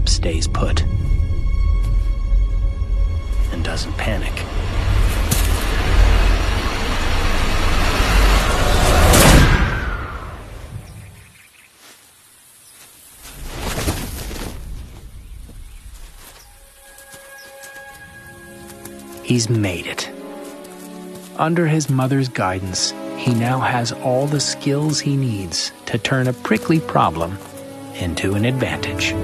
stays put and doesn't panic. He's made it. Under his mother's guidance, he now has all the skills he needs to turn a prickly problem into an advantage.